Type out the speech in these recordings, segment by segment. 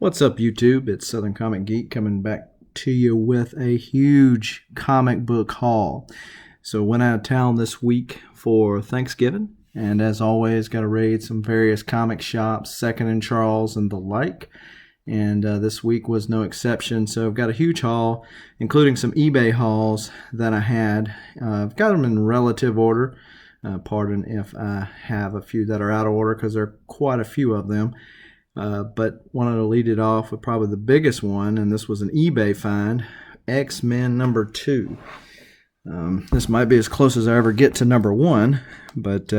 What's up, YouTube? It's Southern Comic Geek coming back to you with a huge comic book haul. So went out of town this week for Thanksgiving, and as always, got to raid some various comic shops, Second and Charles and the like. And this week was no exception. So I've got a huge haul, including some eBay hauls that I had. I've got them in relative order. Pardon if I have a few that are out of order, because there are quite a few of them. But wanted to lead it off with probably the biggest one, and this was an eBay find, X-Men number 2. This might be as close as I ever get to number 1, but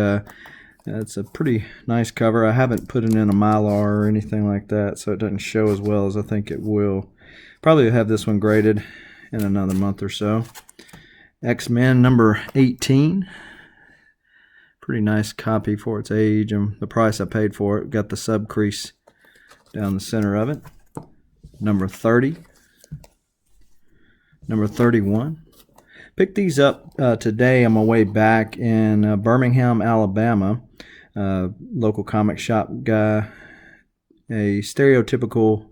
it's a pretty nice cover. I haven't put it in a Mylar or anything like that, so it doesn't show as well as I think it will. Probably have this one graded in another month or so. X-Men number 18. Pretty nice copy for its age and the price I paid for it. Got the sub crease down the center of it. Number 30. Number 31. Picked these up today on my way back in Birmingham, Alabama. Local comic shop guy. A stereotypical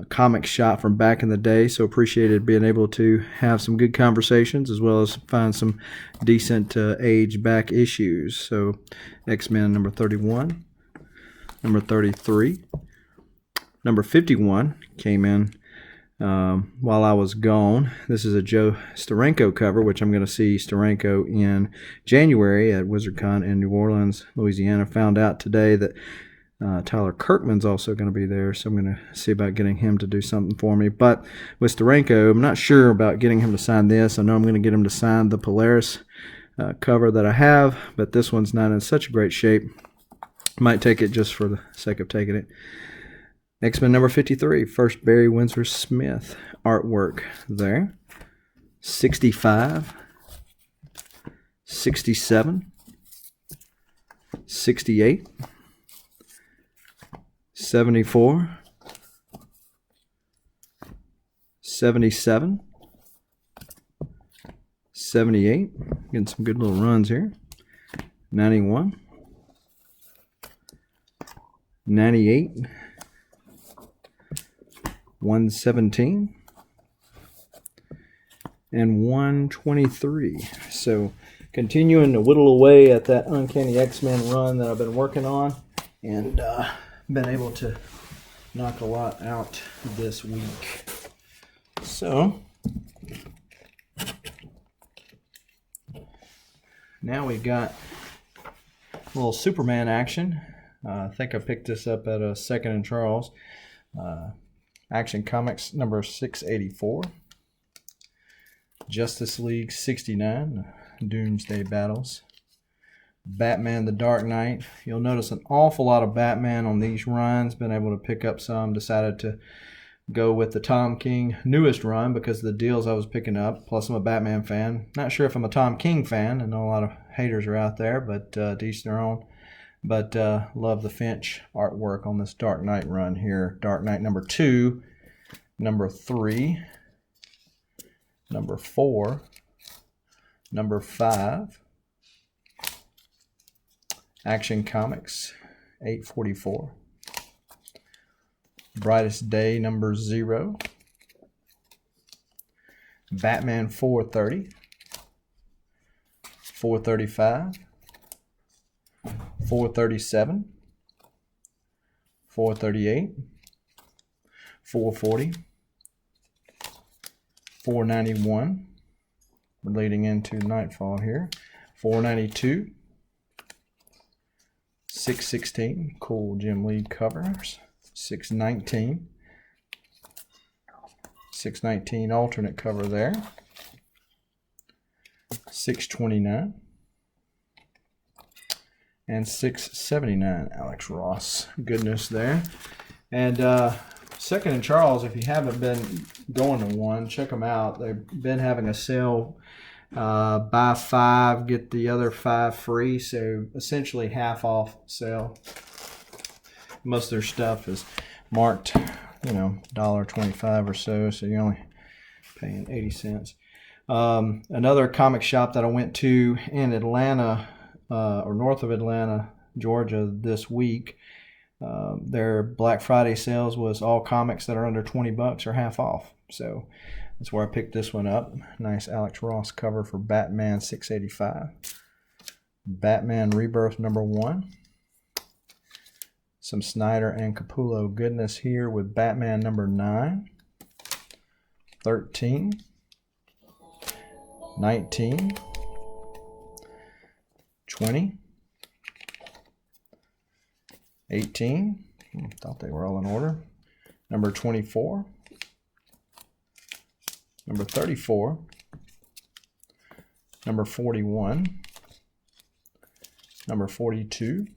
comic shop from back in the day, so appreciated being able to have some good conversations as well as find some decent age back issues. So X-Men number 31, number 33, number 51 came in while I was gone. This is a Joe Steranko cover, which I'm going to see Steranko in January at WizardCon in New Orleans, Louisiana. Found out today that Tyler Kirkman's also going to be there, so I'm going to see about getting him to do something for me. But with Steranko, I'm not sure about getting him to sign this. I know I'm going to get him to sign the Polaris cover that I have, but this one's not in such great shape. Might take it just for the sake of taking it. X-Men number 53, first Barry Windsor Smith artwork there. 65, 67, 68, 74, 77, 78, getting some good little runs here, 91, 98, 117, and 123. So continuing to whittle away at that Uncanny X-Men run that I've been working on, and been able to knock a lot out this week. So now we've got a little Superman action. I think I picked this up at a Second and Charles. Action Comics number 684. Justice League 69, Doomsday Battles. Batman the Dark Knight. You'll notice an awful lot of Batman on these runs. Been able to pick up some. Decided to go with the Tom King newest run because of the deals I was picking up. Plus I'm a Batman fan. Not sure if I'm a Tom King fan. I know a lot of haters are out there, but to each their own. But love the Finch artwork on this Dark Knight run here. Dark Knight number 2, number 3, number 4, number 5. Action Comics 844. Brightest Day number 0. Batman 430. 435. 437. 438. 440. 491. We're leading into nightfall here. 492. 616, cool Jim Lee covers. 619. 619 alternate cover there. 629. And 679, Alex Ross. Goodness there. And Second and Charles, if you haven't been going to one, check them out. They've been having a sale. Buy 5, get the other 5 free, so essentially half off sale. Most of their stuff is marked, $1.25 or so you're only paying 80 cents. Another comic shop that I went to in Atlanta, or north of Atlanta, Georgia, this week Their Black Friday sales was all comics that are under $20 or half off. So that's where I picked this one up. Nice Alex Ross cover for Batman 685. Batman Rebirth #1. Some Snyder and Capullo goodness here with Batman #9, 13, 19, 20, 18. Thought they were all in order. Number 24, number 34, number 41, number 42,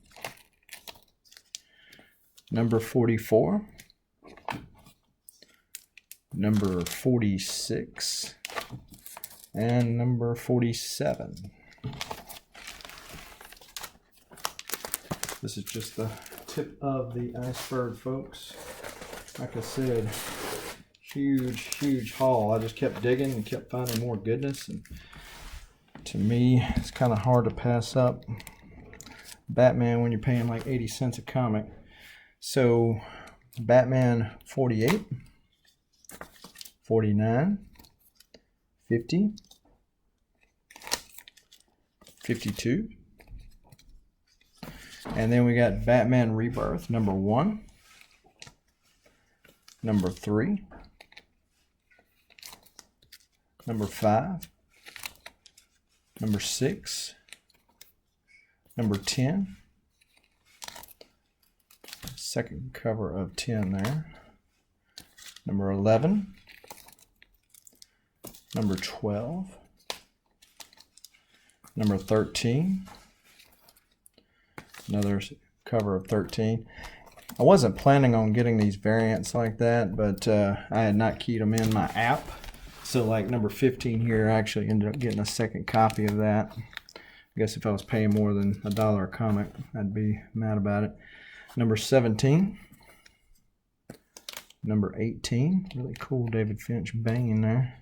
number 44, number 46, and number 47. This is just the tip of the iceberg, folks. Like I said, huge haul. I just kept digging and kept finding more goodness, and to me, it's kind of hard to pass up Batman when you're paying like 80 cents a comic. So Batman 48, 49, 50, 52, and then we got Batman Rebirth #1, number 3, number 5, number 6, number 10, second cover of 10 there, number 11, number 12, number 13, another cover of 13. I wasn't planning on getting these variants like that, but I had not keyed them in my app. So like number 15 here, I actually ended up getting a second copy of that. I guess if I was paying more than $1 a comic, I'd be mad about it. Number 17, number 18, really cool David Finch banging there.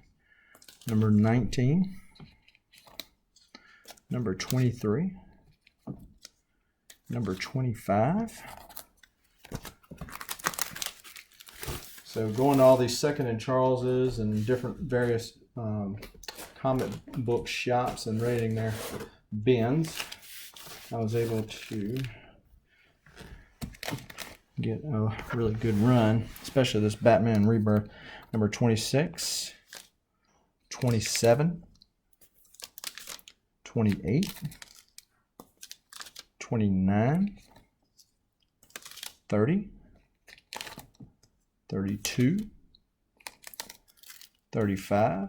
Number 19, number 23, number 25. So going to all these Second and Charles's and different various comic book shops and rating their bins, I was able to get a really good run, especially this Batman Rebirth. Number 26, 27, 28, 29, 30, 32, 35,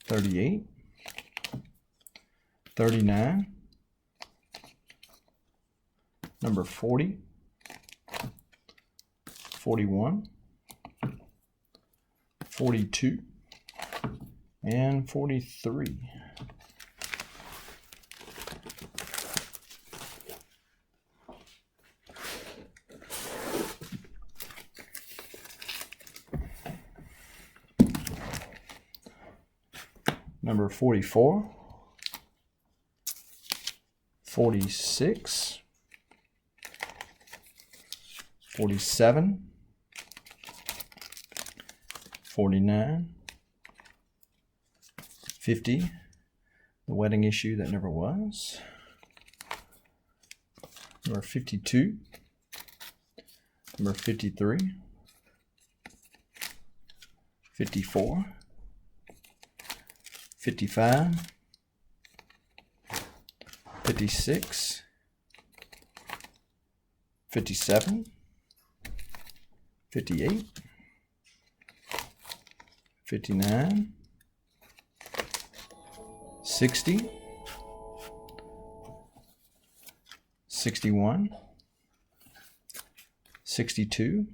38, 39, number 40, 41, 42, and 43. Number 44, 46, 47, 49, 50, the wedding issue that never was, number 52, number 53, 54, 55, 56, 57, 58, 59, 60, 61, 62.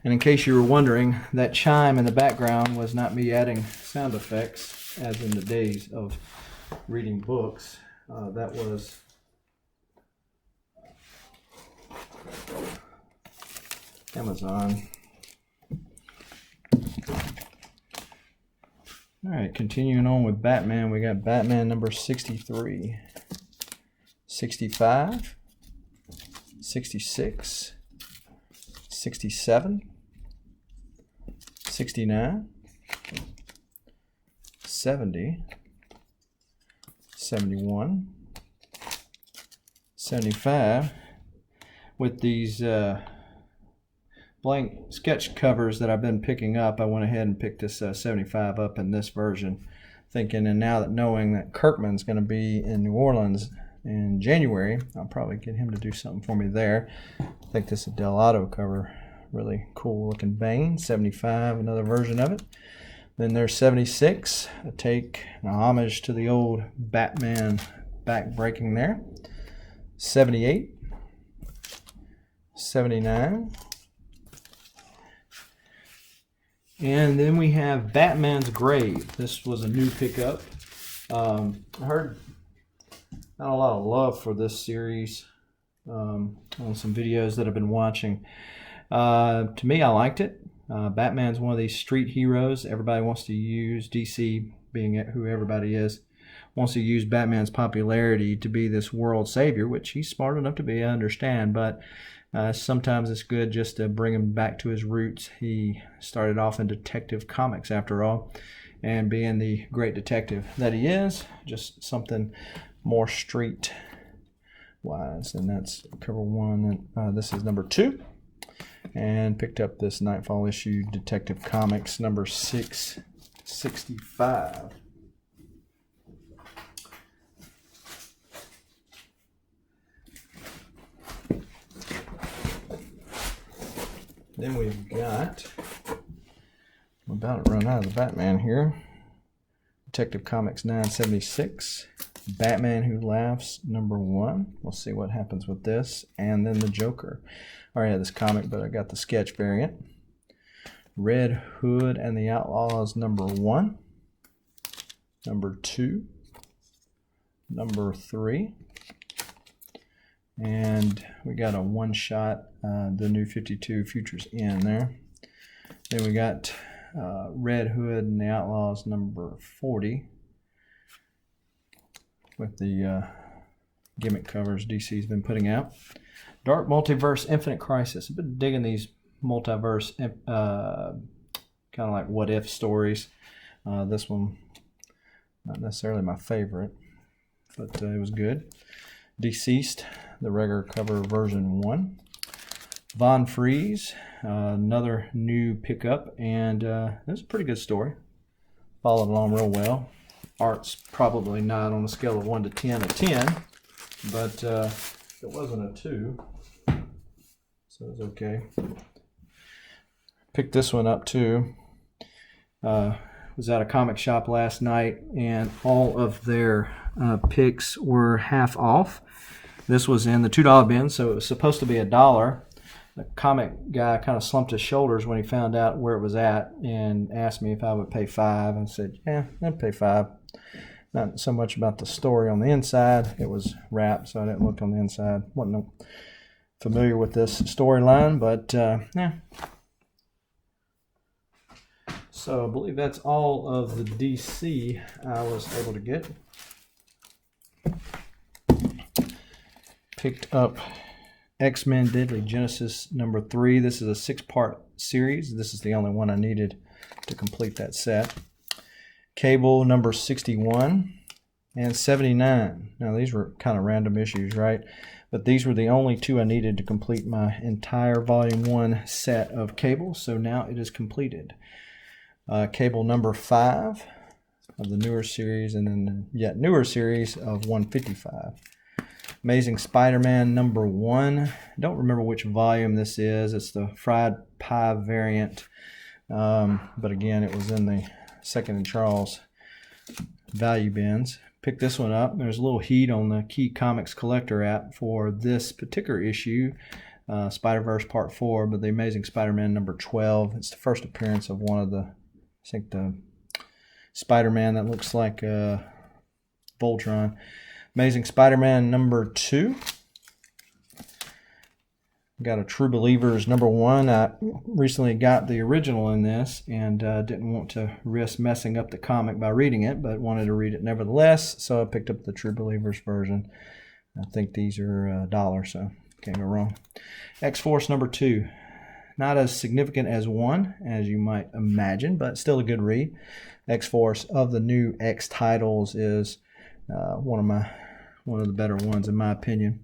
And in case you were wondering, that chime in the background was not me adding sound effects as in the days of reading books. That was Amazon. All right, continuing on with Batman, we got Batman number 63, 65, 66, 67, 69, 70, 71, 75. With these blank sketch covers that I've been picking up, I went ahead and picked this 75 up in this version, thinking, and now that knowing that Kirkman's going to be in New Orleans in January, I'll probably get him to do something for me there. I think this is a Dell'Otto cover. Really cool looking Bane. 75, another version of it. Then there's 76, a take, an homage to the old Batman back breaking there. 78, 79, and then we have Batman's Grave. This was a new pickup. I heard not a lot of love for this series on some videos that I've been watching. To me, I liked it. Batman's one of these street heroes everybody wants to use. DC, being who everybody is, wants to use Batman's popularity to be this world savior, which he's smart enough to be, I understand, but sometimes it's good just to bring him back to his roots. He started off in Detective Comics, after all, and being the great detective that he is, just something more street-wise, and that's cover 1. This is number 2, and picked up this Nightfall issue, Detective Comics, number 665. Then we've got, I'm about to run out of the Batman here, Detective Comics 976, Batman Who Laughs, number 1. We'll see what happens with this. And then the Joker. I already had this comic, but I got the sketch variant. Red Hood and the Outlaws, number 1, number 2, number 3. And we got a one-shot, the New 52 Futures in there. Then we got Red Hood and the Outlaws, number 40, with the gimmick covers DC's been putting out. Dark Multiverse Infinite Crisis. I've been digging these multiverse, kind of like what-if stories. This one, not necessarily my favorite, but it was good. Deceased, the regular cover version 1. Von Freeze, another new pickup, and it's a pretty good story. Followed along real well. Art's probably not on a scale of 1 to 10 a 10, but it wasn't a 2, so it's okay. Picked this one up too. Was at a comic shop last night, and all of their picks were half off. This was in the $2 bin, so it was supposed to be $1. The comic guy kind of slumped his shoulders when he found out where it was at and asked me if I would pay $5. I said, yeah, I'd pay $5. Not so much about the story on the inside. It was wrapped, so I didn't look on the inside. Wasn't familiar with this storyline, but yeah. So I believe that's all of the DC I was able to get. Picked up X-Men Deadly Genesis number 3. This is a 6-part series. This is the only one I needed to complete that set. Cable number 61 and 79. Now these were kind of random issues, right? But these were the only 2 I needed to complete my entire volume 1 set of Cable. So now it is completed. Cable number 5 of the newer series, and then the yet newer series of 155. Amazing Spider-Man number 1. Don't remember which volume this is. It's the fried pie variant. But again, it was in the Second and Charles value bins. Picked this one up. There's a little heat on the Key Comics Collector app for this particular issue, Spider-Verse Part 4, but the Amazing Spider-Man number 12. It's the first appearance of one of the, I think, the Spider-Man that looks like Voltron. Amazing Spider-Man number 2. Got a True Believers number 1. I recently got the original in this and didn't want to risk messing up the comic by reading it, but wanted to read it nevertheless, so I picked up the True Believers version. I think these are $1, so Can't go wrong. X-Force number 2. Not as significant as 1, as you might imagine, but still a good read. X-Force of the new X titles is one of the better ones in my opinion.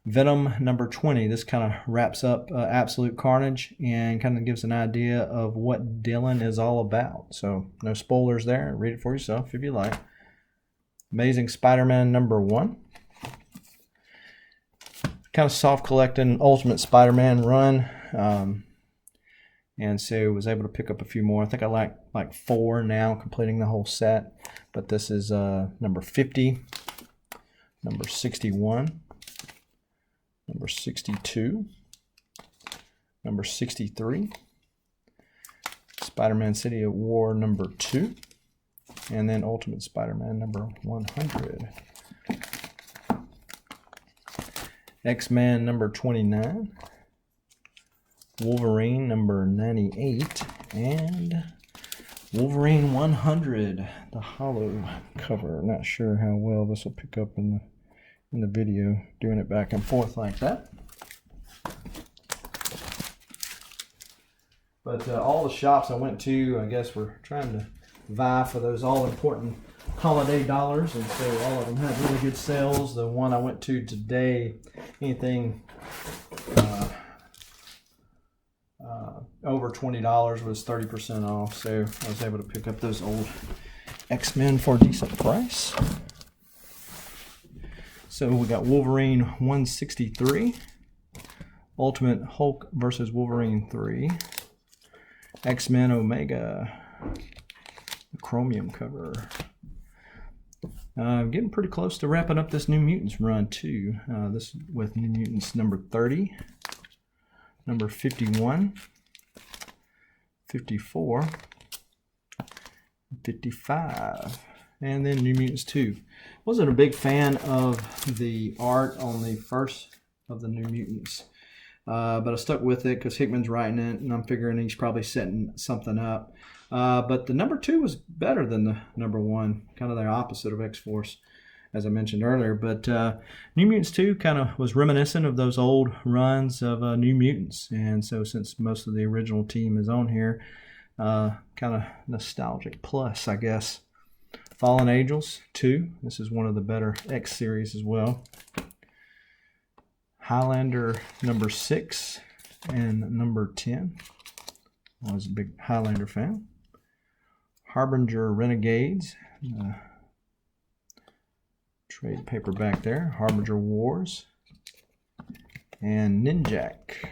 Venom number 20. This kind of wraps up Absolute Carnage and kind of gives an idea of what Dylan is all about. So no spoilers there. Read it for yourself if you like. Amazing Spider-Man number 1. Kind of soft collecting Ultimate Spider-Man run. And so was able to pick up a few more. I think I like 4 now, completing the whole set. But this is number 50, number 61, number 62, number 63, Spider-Man City of War number 2, and then Ultimate Spider-Man number 100. X-Men number 29, Wolverine number 98, and Wolverine 100, the hollow cover. Not sure how well this will pick up in the video, doing it back and forth like that. But all the shops I went to, I guess, were trying to vie for those all-important holiday dollars, and so all of them had really good sales. The one I went to today, anything over $20 was 30% off, so I was able to pick up those old X-Men for a decent price. So we got Wolverine 163, Ultimate Hulk versus Wolverine 3, X-Men Omega, the chromium cover. Getting pretty close to wrapping up this New Mutants run too. This with New Mutants number 30, number 51, 54, 55, and then New Mutants 2. Wasn't a big fan of the art on the first of the New Mutants, but I stuck with it because Hickman's writing it, and I'm figuring he's probably setting something up. But the number 2 was better than the number 1, kind of the opposite of X-Force, as I mentioned earlier. But New Mutants 2 kind of was reminiscent of those old runs of New Mutants. And so since most of the original team is on here, kind of nostalgic plus, I guess. Fallen Angels 2. This is one of the better X series as well. Highlander number 6 and number 10. I was a big Highlander fan. Harbinger Renegades. Trade paperback there. Harbinger Wars. And Ninjak.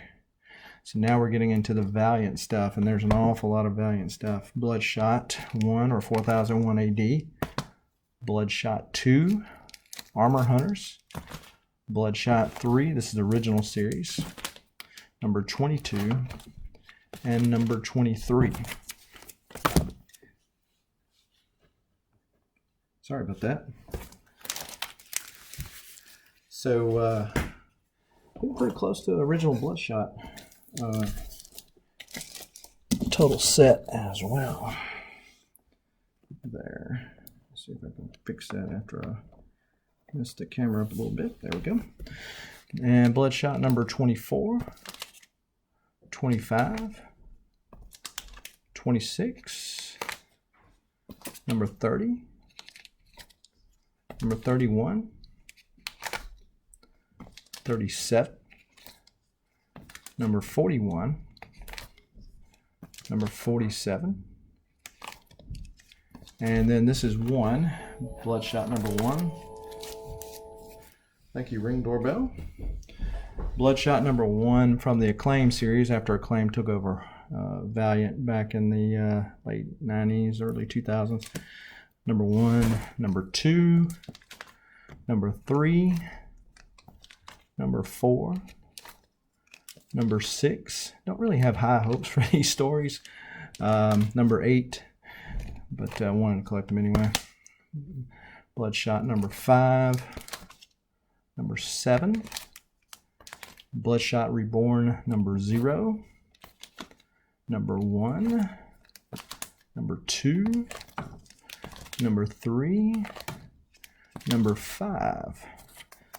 So now we're getting into the Valiant stuff, and there's an awful lot of Valiant stuff. Bloodshot 1 or 4001 AD. Bloodshot 2. Armor Hunters. Bloodshot 3. This is the original series. Number 22. And number 23. Sorry about that. So, getting pretty close to the original Bloodshot total set as well. There. Let's see if I can fix that after I messed the camera up a little bit. There we go. And Bloodshot number 24, 25, 26, number 30, number 31, 37, number 41, number 47, and then this is 1, Bloodshot number 1. Thank you, Ring Doorbell. Bloodshot number 1 from the Acclaim series after Acclaim took over Valiant back in the late 90s, early 2000s. Number 1, number 2, number 3, number 4, number 6. Don't really have high hopes for these stories. Number 8, but I wanted to collect them anyway. Bloodshot number 5, number 7, Bloodshot Reborn number 0, number 1, number 2, number 3, number 5. I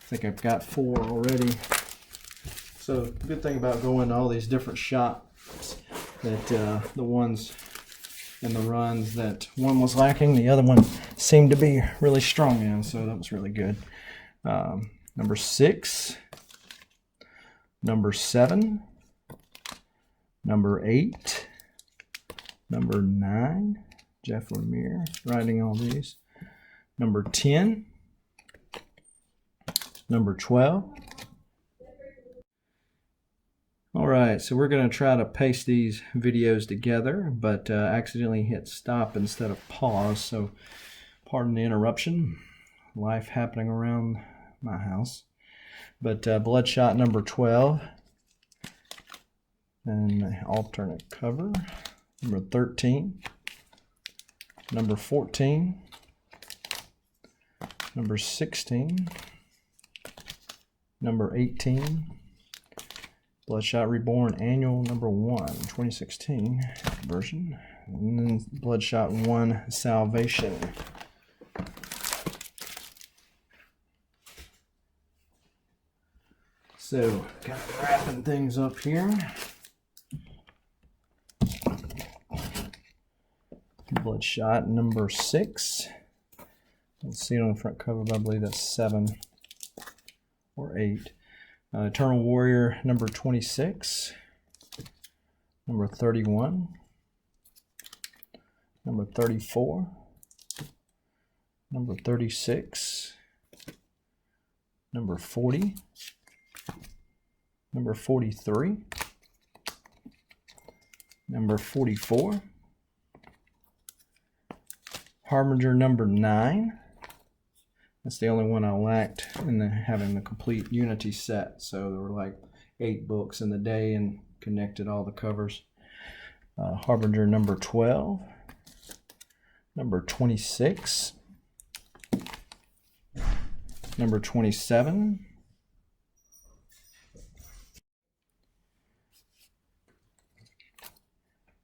think I've got 4 already. So the good thing about going to all these different shops that the ones and the runs that one was lacking, the other one seemed to be really strong in. So that was really good. Number 6, number 7, number 8, number 9, Jeff Lemire writing all these, number 10, number 12. All right, so we're going to try to paste these videos together, but accidentally hit stop instead of pause, so pardon the interruption. Life happening around my house. But Bloodshot number 12, and the alternate cover, number 13, number 14, number 16, number 18, Bloodshot Reborn Annual number 1, 2016 version, and then Bloodshot 1 Salvation. So, kind of wrapping things up here. Bloodshot number 6. Let's see it on the front cover, but I believe that's 7 or 8. Eternal Warrior number 26, number 31, number 34, number 36, number 40, number 43, number 44, Harbinger number 9. That's the only one I lacked in having the complete Unity set. So there were like 8 books in the day and connected all the covers. Harbinger number 12, number 26, number 27,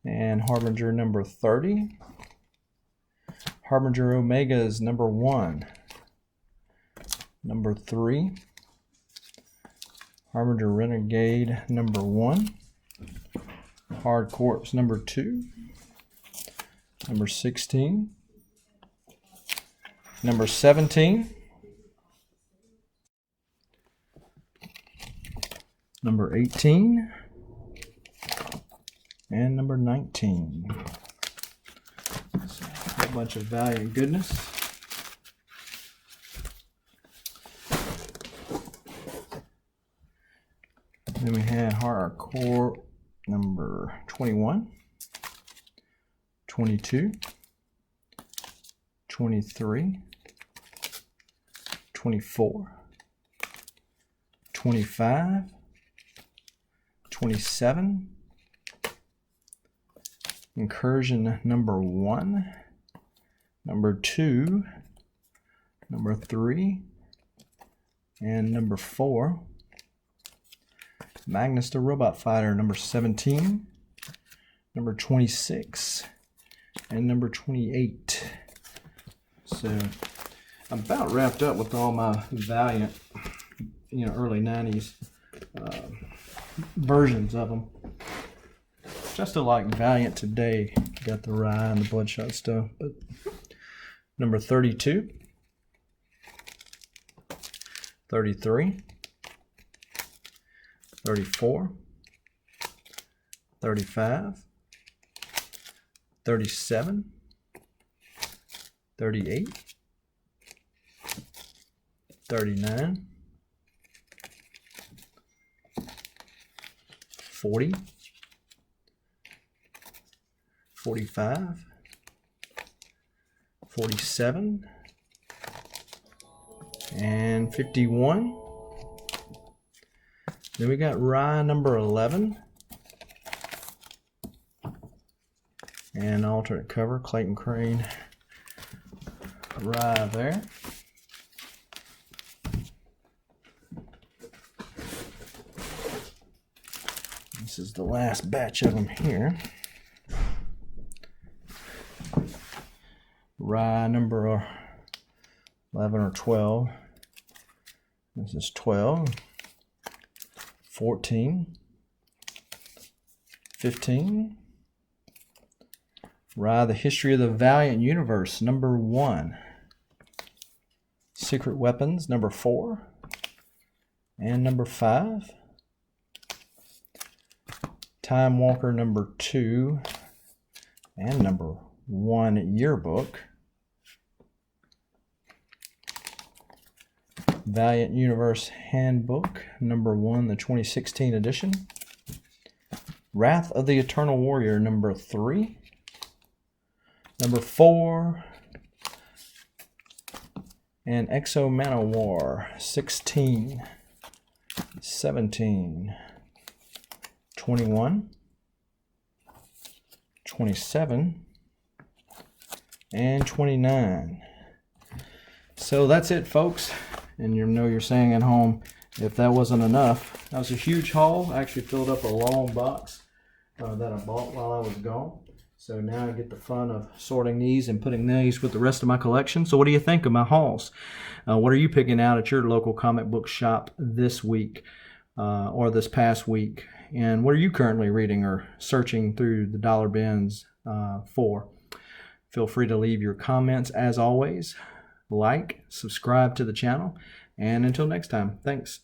and Harbinger number 30. Harbinger Omega is number 1. Number 3, Harbinger Renegade number 1, Hard Corpse number 2, number 16, number 17, number 18, and number 19. So a whole bunch of Valiant goodness. Then we had Hardcore number 21, 22, 23, 24, 25, 27, Incursion number 1, number 2, number 3, and number 4. Magnus the Robot Fighter number 17, number 26, and number 28. So I'm about wrapped up with all my Valiant, early 90s versions of them. Just like Valiant today, got the Rye and the Bloodshot stuff. But number 32, 33, 34, 35, 37, 38, 39, 40, 45, 47, and 51. Then we got Rye number 11, and alternate cover, Clayton Crane Rye there. This is the last batch of them here. Rye number 11 or 12. This is 12. 14, 15. Rye, The History of the Valiant Universe, number 1. Secret Weapons, number 4. And number 5. Time Walker, number 2. And number 1 yearbook. Valiant Universe Handbook, number 1, the 2016 edition. Wrath of the Eternal Warrior, number 3. Number 4. And Exo Manowar, 16, 17, 21, 27, and 29. So that's it, folks. And you know you're saying at home, if that wasn't enough, that was a huge haul. I actually filled up a long box that I bought while I was gone. So now I get the fun of sorting these and putting these with the rest of my collection. So what do you think of my hauls? What are you picking out at your local comic book shop this week or this past week? And what are you currently reading or searching through the dollar bins for? Feel free to leave your comments as always. Like, subscribe to the channel, and until next time, thanks.